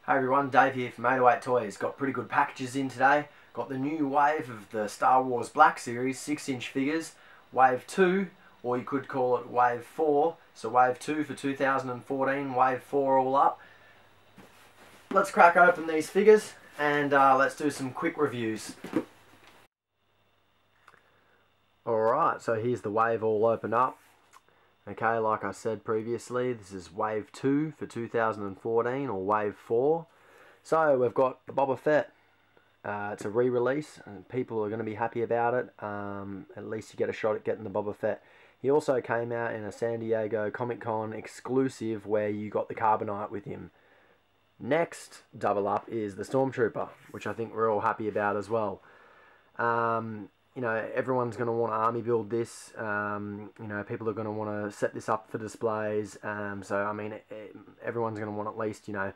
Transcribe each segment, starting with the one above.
Hey everyone, Dave here from 808 Toys. Got pretty good packages in today. Got the new wave of the Star Wars Black Series 6-inch figures, Wave 2, or you could call it Wave 4. So Wave 2 for 2014, Wave 4 all up. Let's crack open these figures and let's do some quick reviews. Alright, so here's the wave all opened up. Okay, like I said previously, this is Wave 2 for 2014, or Wave 4. So, we've got the Boba Fett. It's a re-release, and people are going to be happy about it. At least you get a shot at getting the Boba Fett. He also came out in a San Diego Comic-Con exclusive where you got the Carbonite with him. Next double up is the Stormtrooper, which I think we're all happy about as well. You know, everyone's going to want to army build this. You know, people are going to want to set this up for displays. So, I mean, everyone's going to want at least, you know,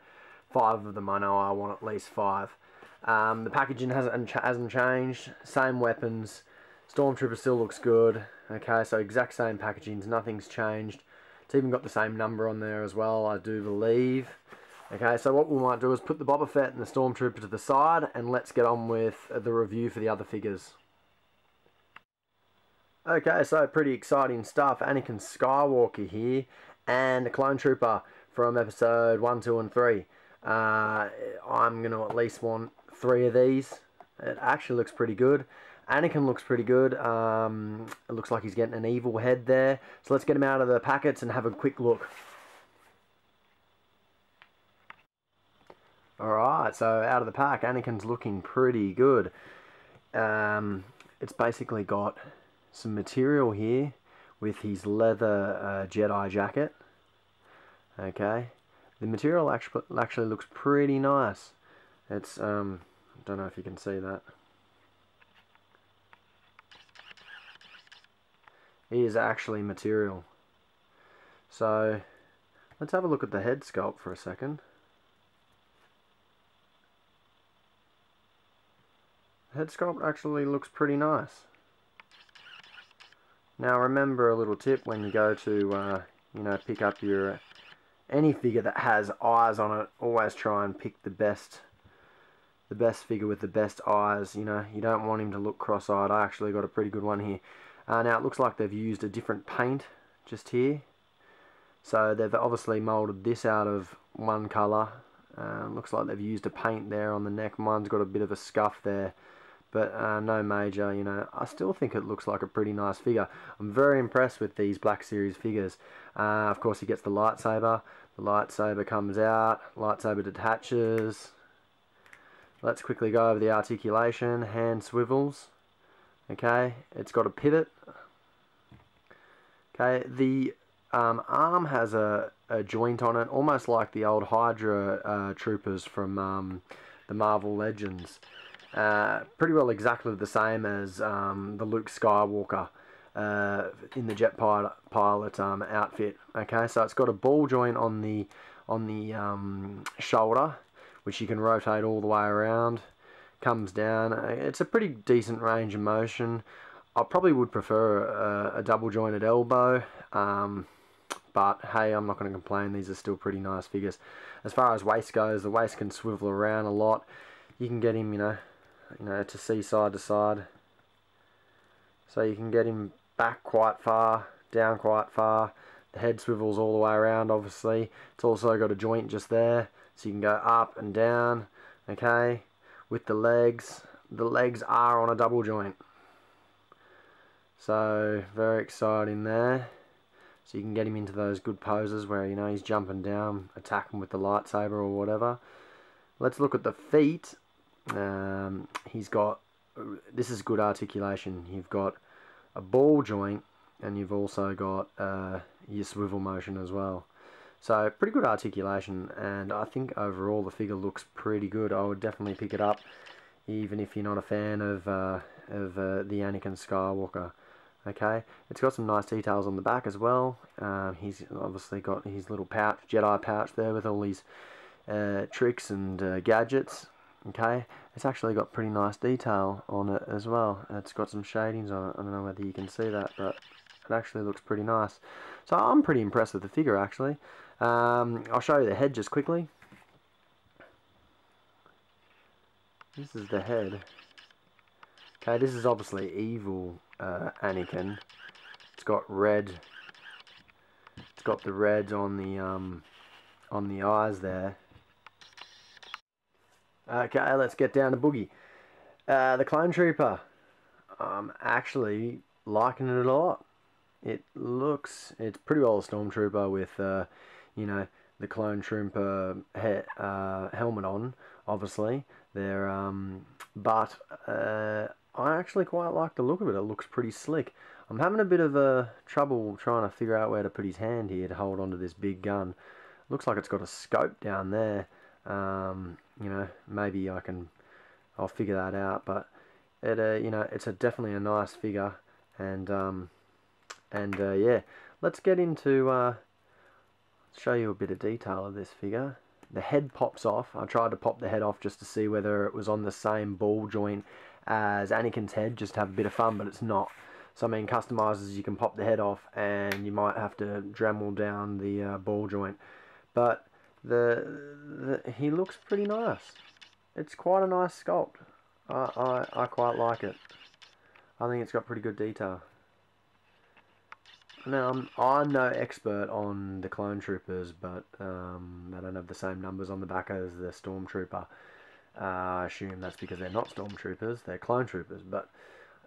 5 of them. I know I want at least 5. The packaging hasn't changed. Same weapons. Stormtrooper still looks good. Okay, so exact same packaging. Nothing's changed. It's even got the same number on there as well, I do believe. Okay, so what we might do is put the Boba Fett and the Stormtrooper to the side, and let's get on with the review for the other figures. Okay, so pretty exciting stuff. Anakin Skywalker here, and a Clone Trooper from episode 1, 2, and 3. I'm going to at least want 3 of these. It actually looks pretty good. Anakin looks pretty good. It looks like he's getting an evil head there. So let's get him out of the packets and have a quick look. Alright, so out of the pack, Anakin's looking pretty good. It's basically got some material here with his leather Jedi jacket. Okay, the material actually looks pretty nice. It's don't know if you can see that. It is actually material. So let's have a look at the head sculpt for a second. The head sculpt actually looks pretty nice. Now remember a little tip when you go to, you know, pick up your any figure that has eyes on it. Always try and pick the best figure with the best eyes. You know, you don't want him to look cross-eyed. I actually got a pretty good one here. Now it looks like they've used a different paint just here. So they've obviously molded this out of one colour. Looks like they've used a paint there on the neck. Mine's got a bit of a scuff there. But no major, you know, I still think it looks like a pretty nice figure. I'm very impressed with these Black Series figures. Of course, he gets the lightsaber. The lightsaber comes out. Lightsaber detaches. Let's quickly go over the articulation. Hand swivels. Okay, it's got a pivot. Okay, the arm has a joint on it, almost like the old Hydra troopers from the Marvel Legends. Pretty well exactly the same as the Luke Skywalker in the jet pilot outfit. Okay, so it's got a ball joint on the shoulder, which you can rotate all the way around. Comes down. It's a pretty decent range of motion. I probably would prefer a double jointed elbow, but hey, I'm not going to complain. These are still pretty nice figures. As far as waist goes, the waist can swivel around a lot. You can get him, you know, to see side to side. So you can get him back quite far, down quite far. The head swivels all the way around, obviously. It's also got a joint just there, so you can go up and down. Okay, with the legs are on a double joint. So very exciting there. So you can get him into those good poses where, you know, he's jumping down, attacking with the lightsaber or whatever. Let's look at the feet. He's got, this is good articulation. You've got a ball joint, and you've also got your swivel motion as well. So pretty good articulation, and I think overall the figure looks pretty good. I would definitely pick it up, even if you're not a fan of the Anakin Skywalker. Okay, it's got some nice details on the back as well. He's obviously got his little pouch, Jedi pouch there with all these tricks and gadgets. Okay, it's actually got pretty nice detail on it as well. It's got some shadings on it. I don't know whether you can see that, but it actually looks pretty nice. So I'm pretty impressed with the figure actually. I'll show you the head just quickly. This is the head. Okay, this is obviously evil Anakin. It's got red. It's got the red on the eyes there. Okay, let's get down to Boogie. The Clone Trooper. I'm actually liking it a lot. It's pretty well a Stormtrooper with, you know, the Clone Trooper helmet on, obviously. But I actually quite like the look of it. It looks pretty slick. I'm having a bit of trouble trying to figure out where to put his hand here to hold onto this big gun. Looks like it's got a scope down there. You know, maybe I'll figure that out. But you know, it's definitely a nice figure, and yeah, let's get into show you a bit of detail of this figure. The head pops off. I tried to pop the head off just to see whether it was on the same ball joint as Anakin's head, just to have a bit of fun, but it's not. So I mean, customizers, you can pop the head off, and you might have to Dremel down the ball joint. But he looks pretty nice. It's quite a nice sculpt. I quite like it. I think it's got pretty good detail. Now, I'm no expert on the Clone Troopers, but they don't have the same numbers on the back as the Stormtrooper. I assume that's because they're not Stormtroopers, they're Clone Troopers. But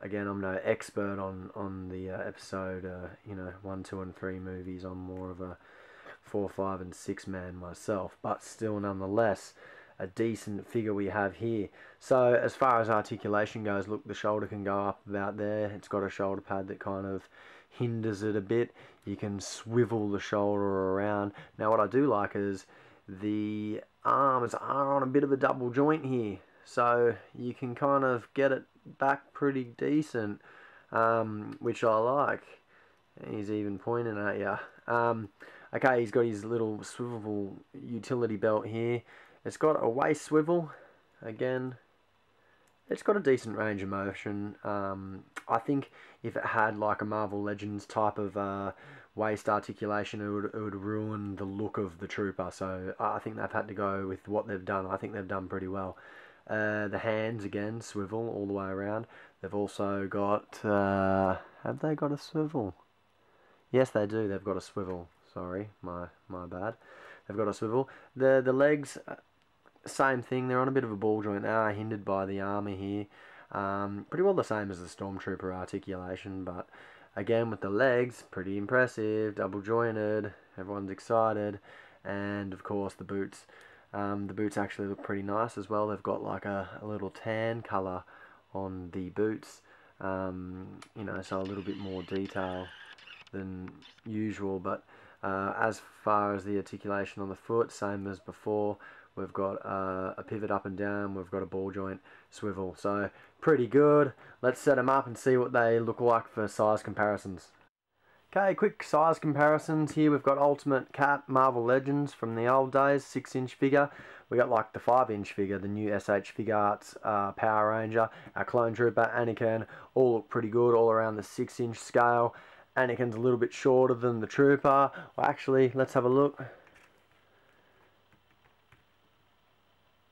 again, I'm no expert on the episode, you know, 1, 2, and 3 movies. I'm more of a 4, 5, and 6 man myself. But still, nonetheless, a decent figure we have here. So as far as articulation goes, look, the shoulder can go up about there. It's got a shoulder pad that kind of hinders it a bit. You can swivel the shoulder around. Now what I do like is the arms are on a bit of a double joint here, so you can kind of get it back pretty decent, which I like. He's even pointing at you. Okay, he's got his little swivel utility belt here. It's got a waist swivel. Again, it's got a decent range of motion. I think if it had like a Marvel Legends type of waist articulation, it would ruin the look of the Trooper. So I think they've had to go with what they've done. I think they've done pretty well. The hands, again, swivel all the way around. They've also got... have they got a swivel? Yes, they do. They've got a swivel. Sorry, my bad. They've got a swivel. The legs... same thing, they're on a bit of a ball joint. They are hindered by the armour here. Pretty well the same as the Stormtrooper articulation, but again with the legs, pretty impressive, double jointed, everyone's excited. And of course the boots. The boots actually look pretty nice as well. They've got like a little tan colour on the boots, you know, so a little bit more detail than usual. But as far as the articulation on the foot, same as before. We've got a pivot up and down. We've got a ball joint swivel. So pretty good. Let's set them up and see what they look like for size comparisons. Okay, quick size comparisons here. We've got Ultimate Cap Marvel Legends from the old days, 6-inch figure. We got like the 5-inch figure, the new SH Fig Arts Power Ranger, our Clone Trooper, Anakin. All look pretty good, all around the 6-inch scale. Anakin's a little bit shorter than the Trooper. Well, actually, let's have a look.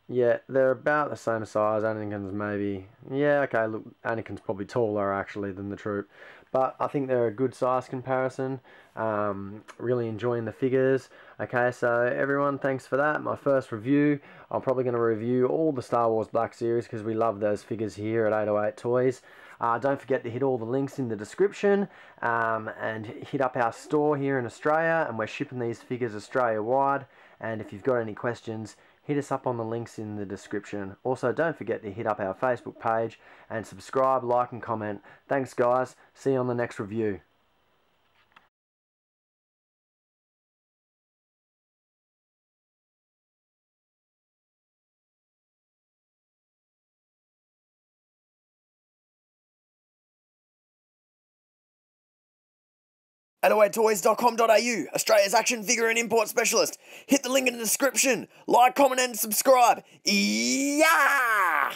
Yeah, they're about the same size. Anakin's maybe... yeah, okay, look, Anakin's probably taller, actually, than the Troop. But I think they're a good size comparison. Really enjoying the figures. Okay, so everyone, thanks for that. My first review. I'm probably going to review all the Star Wars Black Series because we love those figures here at 808 Toys. Don't forget to hit all the links in the description and hit up our store here in Australia, and we're shipping these figures Australia-wide. And if you've got any questions, hit us up on the links in the description. Also, don't forget to hit up our Facebook page and subscribe, like and comment. Thanks guys, see you on the next review. AnawayToys.com.au, Australia's action figure and import specialist. Hit the link in the description. Like, comment and subscribe. Yeah!